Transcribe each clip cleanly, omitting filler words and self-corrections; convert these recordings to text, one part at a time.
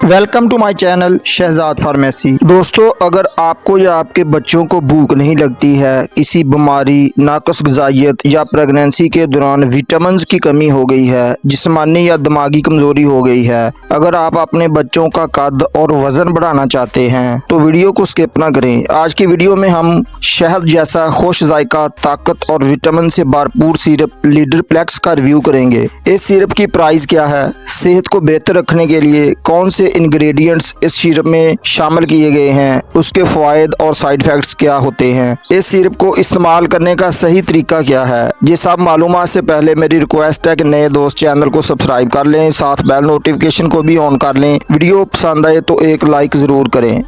Welcome to my channel Shahzad pharmacy. दोस्तों, अगर आपको या आपके बच्चों को भूख नहीं लगती है, किसी बीमारी, नाकस ग़िज़ाइयत या प्रेगनेंसी के दौरान विटामिन की कमी हो गई है, जिस्मानी या दिमागी कमज़ोरी हो गई है, अगर आप अपने बच्चों का कद और वज़न बढ़ाना चाहते हैं तो वीडियो को स्किप ना करें। आज की वीडियो में हम शहद जैसा खुश जायका, ताकत और विटामिन से भरपूर सिरप लीडरप्लेक्स का रिव्यू करेंगे। इस सिरप की प्राइस क्या है, सेहत को बेहतर रखने के लिए कौन से इंग्रेडिएंट्स इस सिरप में शामिल किए गए हैं, उसके फ़वाइद और साइड इफ़ेक्ट्स क्या होते हैं, इस सिरप को इस्तेमाल करने का सही तरीका क्या है, ये सब मालूमात से पहले मेरी रिक्वेस्ट है कि नए दोस्त चैनल को सब्सक्राइब कर लें, साथ बेल नोटिफिकेशन को भी ऑन कर लें। वीडियो पसंद आए तो एक लाइक ज़रूर करें।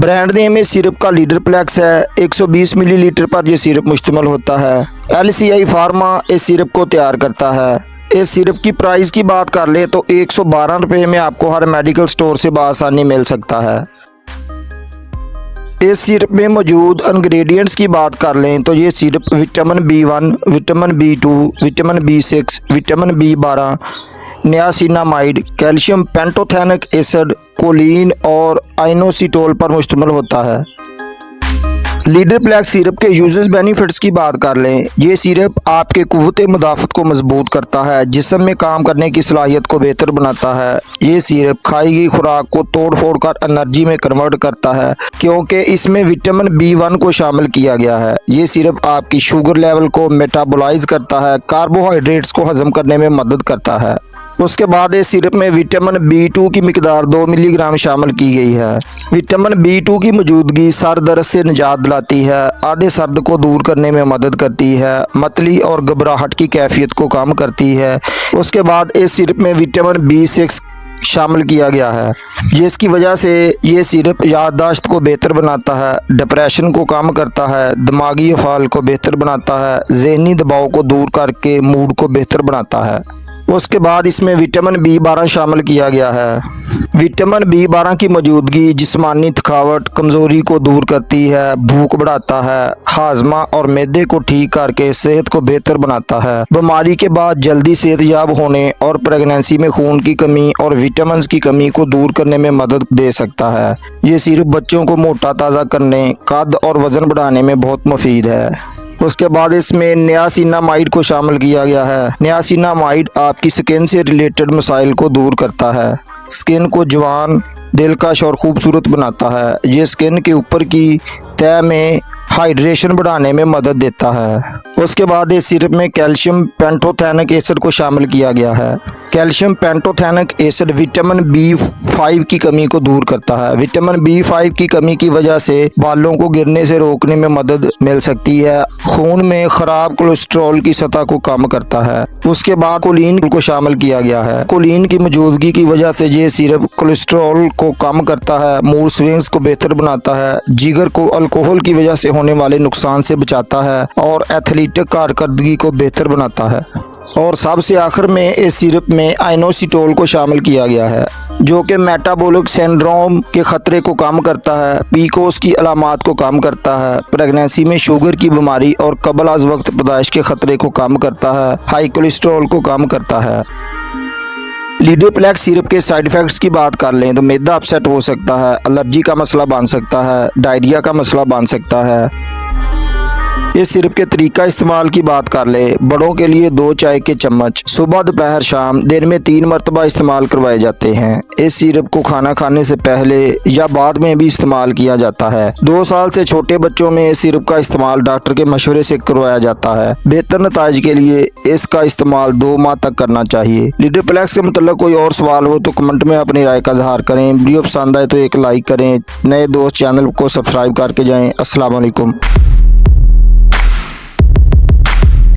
ब्रांड नेम इस सिरप का लीडरप्लेक्स है। 120 मिलीलीटर पर यह सिरप मुश्तमिल होता है। LCI फार्मा इस सिरप को तैयार करता है। इस सिरप की प्राइस की बात कर ले तो 112 रुपये में आपको हर मेडिकल स्टोर से बआसानी मिल सकता है। इस सिरप में मौजूद इंग्रेडिएंट्स की बात कर लें तो ये syrup vitamin B1, vitamin B2, vitamin B6, vitamin B12, niacinamide, calcium pantothenic acid, choline और आइनोसिटोल पर मुश्तमिल होता है। लीडरप्लेक्स सिरप के यूजेस बेनिफिट्स की बात कर लें। ये सिरप आपके कुव्वत मुदाफ़त को मजबूत करता है, जिस्म में काम करने की सलाहियत को बेहतर बनाता है। ये सिरप खाई गई खुराक को तोड़ फोड़ कर एनर्जी में कन्वर्ट करता है, क्योंकि इसमें विटामिन B1 को शामिल किया गया है। ये सिरप आपकी शुगर लेवल को मेटाबोलाइज करता है, कार्बोहाइड्रेट्स को हजम करने में मदद करता है। उसके बाद इस सिरप में विटामिन B2 की मिकदार 2 मिलीग्राम शामिल की गई है। विटामिन B2 की मौजूदगी सर दर्द से निजात दिलाती है, आधे सर्द को दूर करने में मदद करती है, मतली और घबराहट की कैफियत को कम करती है। उसके बाद इस सिरप में विटामिन B6 शामिल किया गया है, जिसकी वजह से ये सिरप याददाश्त को बेहतर बनाता है, डिप्रेशन को कम करता है, दिमागी अफ़ाल को बेहतर बनाता है, ज़हनी दबाव को दूर करके मूड को बेहतर बनाता है। उसके बाद इसमें विटामिन B12 शामिल किया गया है। विटामिन B12 की मौजूदगी जिस्मानी थकावट, कमज़ोरी को दूर करती है, भूख बढ़ाता है, हाजमा और मैदे को ठीक करके सेहत को बेहतर बनाता है, बीमारी के बाद जल्दी सेहतयाब होने और प्रेगनेंसी में खून की कमी और विटामिन की कमी को दूर करने में मदद दे सकता है। ये सिर्फ बच्चों को मोटा ताज़ा करने, कद और वज़न बढ़ाने में बहुत मुफीद है। उसके बाद इसमें नियासिनामाइड को शामिल किया गया है। नियासिनामाइड आपकी स्किन से रिलेटेड मसाइल को दूर करता है, स्किन को जवान, दिलकश और खूबसूरत बनाता है। ये स्किन के ऊपर की तह में हाइड्रेशन बढ़ाने में मदद देता है। उसके बाद इस सिरप में कैल्शियम पेंटोथेनिक एसिड को शामिल किया गया है। Calcium pantothenic acid vitamin B5 की कमी को दूर करता है। विटामिन B5 की कमी की वजह से बालों को गिरने से रोकने में मदद मिल सकती है, खून में खराब कोलेस्ट्रॉल की सतह को कम करता है। उसके बाद कोलिन को शामिल किया गया है। कोलिन की मौजूदगी की वजह से ये सिरप कोलेस्ट्रॉल को कम करता है, मूड स्विंग्स को बेहतर बनाता है, जिगर को अल्कोहल की वजह से होने वाले नुकसान से बचाता है और एथलीटिक कारकर्दगी को बेहतर बनाता है। और सबसे आखिर में इस सिरप में आइनोसिटोल को शामिल किया गया है, जो कि मेटाबॉलिक सिंड्रोम के खतरे को कम करता है, पीकोस की अलामात को कम करता है, प्रेगनेंसी में शुगर की बीमारी और कबल अज़ वक्त पैदाइश के खतरे को कम करता है, हाई कोलेस्ट्रॉल को कम करता है। लीडरप्लेक्स सिरप के साइड इफ़ेक्ट्स की बात कर लें तो मैदा अपसेट हो सकता है, एलर्जी का मसला बन सकता है, डायरिया का मसला बन सकता है। इस सिरप के तरीका इस्तेमाल की बात कर ले, बड़ों के लिए 2 चाय के चम्मच सुबह, दोपहर, शाम दिन में 3 मरतबा इस्तेमाल करवाए जाते हैं। इस सिरप को खाना खाने से पहले या बाद में भी इस्तेमाल किया जाता है। 2 साल से छोटे बच्चों में इस सिरप का इस्तेमाल डॉक्टर के मशवरे से करवाया जाता है। बेहतर नताइज के लिए इसका इस्तेमाल 2 माह तक करना चाहिए। लीडरप्लेक्स से मतलब कोई और सवाल हो तो कमेंट में अपनी राय का इज़हार करें। वीडियो पसंद आए तो एक लाइक करें, नए दोस्त चैनल को सब्सक्राइब करके जाएँ। अस्सलाम वालेकुम।